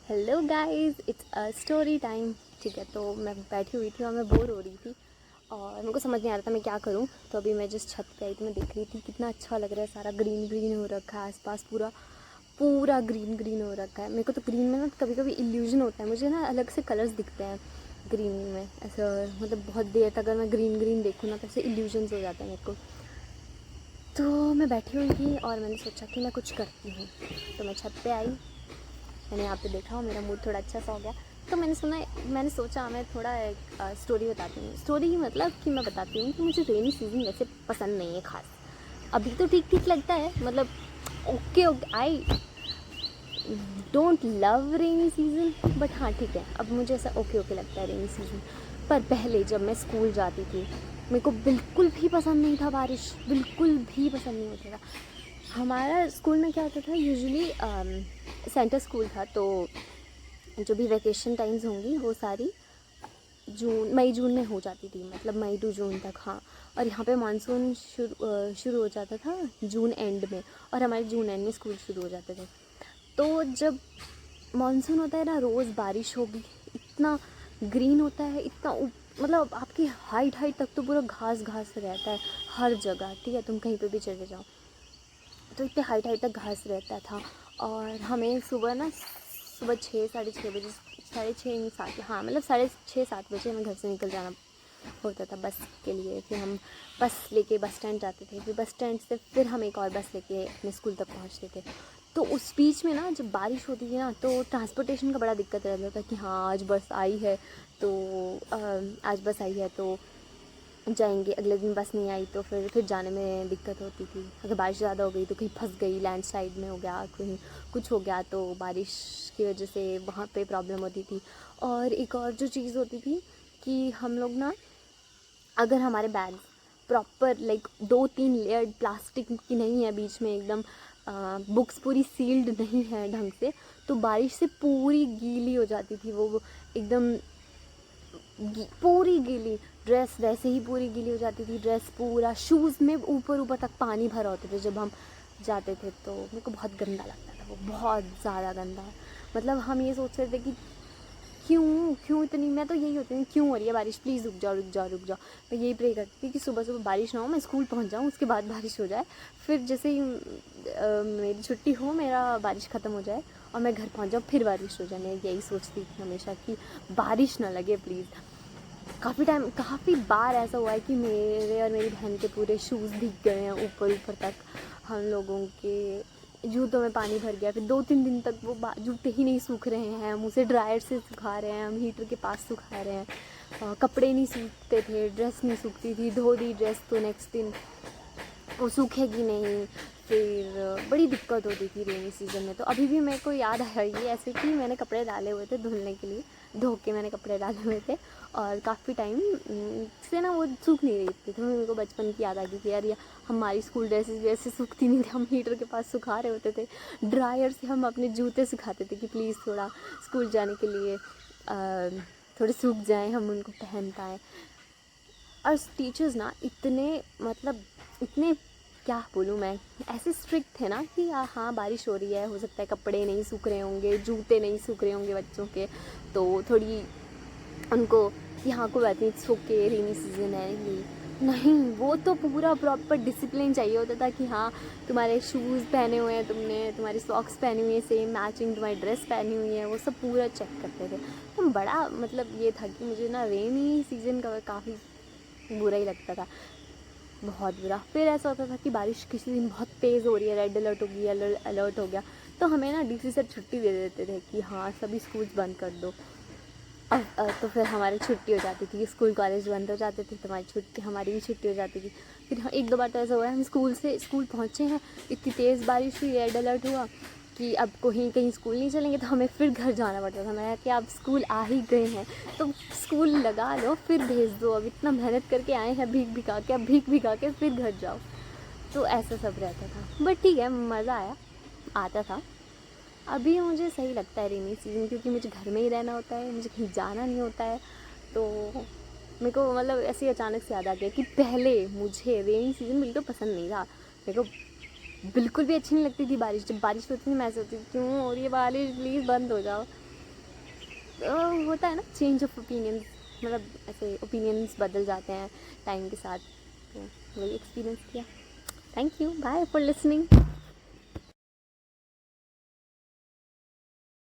Hello guys, it's a story time. ठीक है, तो मैं बैठी हुई थी और मैं बोर हो रही थी और मेरे को समझ नहीं आ रहा था मैं क्या करूं। तो अभी मैं जिस छत पे आई थी मैं देख रही थी कितना अच्छा लग रहा है, सारा ग्रीन ग्रीन हो रखा है, आसपास पूरा पूरा ग्रीन ग्रीन हो रखा है। मेरे को तो ग्रीन में ना कभी कभी इल्यूजन होता है, मुझे ना अलग से कलर्स दिखते हैं ग्रीन में, ऐसा मतलब बहुत देर तक अगर मैं ग्रीन ग्रीन देखूँ ना तो ऐसे इल्यूजन्स हो जाते हैं मेरे को। तो मैं बैठी हुई थी और मैंने सोचा कि मैं कुछ करती हूँ, तो मैं छत पे आई। मैंने यहाँ पे देखा, मेरा मूड थोड़ा अच्छा सा हो गया, तो मैंने सोचा मैं थोड़ा एक स्टोरी बताती हूँ। स्टोरी ही मतलब कि मैं बताती हूँ कि मुझे रेनी सीज़न वैसे पसंद नहीं है खास। अभी तो ठीक ठीक लगता है, मतलब okay okay, I don't love rainy season, but हाँ ठीक है, अब मुझे ऐसा ओके ओके लगता है रेनी सीज़न। पर पहले जब मैं स्कूल जाती थी मेरे को बिल्कुल भी पसंद नहीं था बारिश, बिल्कुल भी पसंद नहीं होता था। हमारा स्कूल में क्या होता था यूजुअली, सेंटर स्कूल था, तो जो भी वैकेशन टाइम्स होंगी वो सारी मई जून में हो जाती थी, मतलब मई टू जून तक। हाँ, और यहाँ पे मानसून शुरू हो जाता था जून एंड में, और हमारे जून एंड में स्कूल शुरू हो जाते थे। तो जब मानसून होता है ना, रोज़ बारिश होगी, इतना ग्रीन होता है, इतना मतलब आपकी हाइट हाइट तक तो पूरा घास घास रहता है हर जगह। ठीक है, तुम कहीं पे भी चले जाओ तो इतने हाइट हाइट तक घास रहता था। और हमें सुबह 6 साढ़े 6 बजे, 6:30 नहीं 7, हाँ मतलब 6:30 7 बजे हमें घर से निकल जाना होता था बस के लिए। फिर हम बस लेके बस स्टैंड जाते थे, फिर बस स्टैंड से फिर हम एक और बस लेके अपने स्कूल तक पहुंचते थे। तो उस बीच में ना जब बारिश होती थी ना तो ट्रांसपोर्टेशन का बड़ा दिक्कत रहता था कि हाँ आज बस आई है, तो आज बस आई है तो जाएंगे, अगले दिन बस नहीं आई तो फिर जाने में दिक्कत होती थी। अगर बारिश ज़्यादा हो गई तो कहीं फंस गई, लैंडस्लाइड में हो गया, कहीं कुछ हो गया तो बारिश की वजह से वहाँ पे प्रॉब्लम होती थी। और एक और जो चीज़ होती थी कि हम लोग ना, अगर हमारे bag proper like 2-3 layer plastic की नहीं है बीच में एकदम, बुक्स पूरी सील्ड नहीं है ढंग से, तो बारिश से पूरी गीली हो जाती थी वो एकदम पूरी गीली। ड्रेस वैसे ही पूरी गीली हो जाती थी, ड्रेस पूरा, शूज़ में ऊपर ऊपर तक पानी भरा होते थे जब हम जाते थे। तो मेरे को बहुत गंदा लगता था वो, बहुत ज़्यादा गंदा। मतलब हम ये सोच रहे थे कि क्यों क्यों इतनी, मैं तो यही होती थी क्यों हो रही है बारिश, प्लीज़ रुक जाओ रुक जाओ रुक जाओ। मैं यही प्रे करती थी कि सुबह सुबह बारिश ना हो, मैं स्कूल पहुंच जाऊं, उसके बाद बारिश हो जाए। फिर जैसे ही मेरी छुट्टी हो, मेरा बारिश ख़त्म हो जाए और मैं घर पहुंच जाऊँ, फिर बारिश हो जाए। मैं यही सोचती थी हमेशा कि बारिश ना लगे प्लीज़। काफ़ी बार ऐसा हुआ है कि मेरे और मेरी बहन के पूरे शूज़ भीग गए हैं ऊपर ऊपर तक, हम लोगों के जूतों में पानी भर गया। फिर 2-3 दिन तक वो जूते ही नहीं सूख रहे हैं, हम उसे ड्रायर से सुखा रहे हैं, हम हीटर के पास सुखा रहे हैं। कपड़े नहीं सूखते थे, ड्रेस नहीं सूखती थी, धो दी ड्रेस तो नेक्स्ट दिन वो सूखेगी नहीं। फिर बड़ी दिक्कत होती थी रेनी सीज़न में। तो अभी भी मेरे को याद आ रही है ऐसे कि मैंने कपड़े डाले हुए थे धुलने के लिए, धो के मैंने कपड़े डाले हुए थे और काफ़ी टाइम से ना वो सूख नहीं रही थी। तो मेरे को बचपन की याद आ गई कि यार ये हमारी स्कूल ड्रेसेस भी ऐसे सूखती नहीं थी, हम हीटर के पास सुखा रहे होते थे, ड्रायर से हम अपने जूते सुखाते थे कि प्लीज़ थोड़ा स्कूल जाने के लिए थोड़े सूख जाएँ, हम उनको पहन पाएँ। और टीचर्स ना इतने, मतलब इतने, क्या बोलूँ मैं, ऐसे स्ट्रिक्ट थे ना कि हाँ बारिश हो रही है, हो सकता है कपड़े नहीं सूख रहे होंगे, जूते नहीं सूख रहे होंगे बच्चों के, तो थोड़ी उनको कि हाँ कोई बात नहीं, इट्स ओके, रेनी सीज़न है ये नहीं। वो तो पूरा प्रॉपर डिसिप्लिन चाहिए होता था कि हाँ तुम्हारे शूज़ पहने हुए हैं तुमने, तुम्हारी सॉक्स पहनी हुई है सेम मैचिंग, तुम्हारी ड्रेस पहनी हुई है, वो सब पूरा चेक करते थे। तो बड़ा मतलब ये था कि मुझे ना रेनी सीज़न का काफ़ी बुरा ही लगता था, बहुत बुरा। फिर ऐसा होता था कि बारिश किसी दिन बहुत तेज़ हो रही है, रेड अलर्ट हो गया, अलर्ट हो गया, तो हमें ना डीसी सर छुट्टी दे देते थे कि हाँ सभी स्कूल्स बंद कर दो। तो फिर हमारी छुट्टी हो जाती थी, स्कूल कॉलेज बंद हो जाते थे, तो हमारी भी छुट्टी हो जाती थी। फिर 1-2 बार तो ऐसा हुआ है हम स्कूल पहुँचे हैं, इतनी तेज़ बारिश हुई, रेड अलर्ट हुआ कि अब कहीं स्कूल नहीं चलेंगे, तो हमें फिर घर जाना पड़ता था। मैं कि आप स्कूल आ ही गए हैं तो स्कूल लगा लो, फिर भेज दो, अब इतना मेहनत करके आए हैं भीग भिगा के, अब भीग भिगा के फिर घर जाओ। तो ऐसा सब रहता था, बट ठीक है, मज़ा आता था। अभी मुझे सही लगता है रेनी सीज़न, क्योंकि मुझे घर में ही रहना होता है, मुझे कहीं जाना नहीं होता है। तो मेरे को मतलब ऐसे ही अचानक से याद आ गया कि पहले मुझे रेनी सीज़न बिल्कुल पसंद नहीं था। मेरे को बिल्कुल भी अच्छी नहीं लगती थी बारिश। जब बारिश होती थी मैं सोचती थी क्यों हो रही है बारिश, प्लीज़ बंद हो जाओ। होता है ना चेंज ऑफ ओपिनियंस, मतलब ऐसे ओपिनियंस बदल जाते हैं टाइम के साथ, तो वही एक्सपीरियंस किया। Thank you, bye for listening.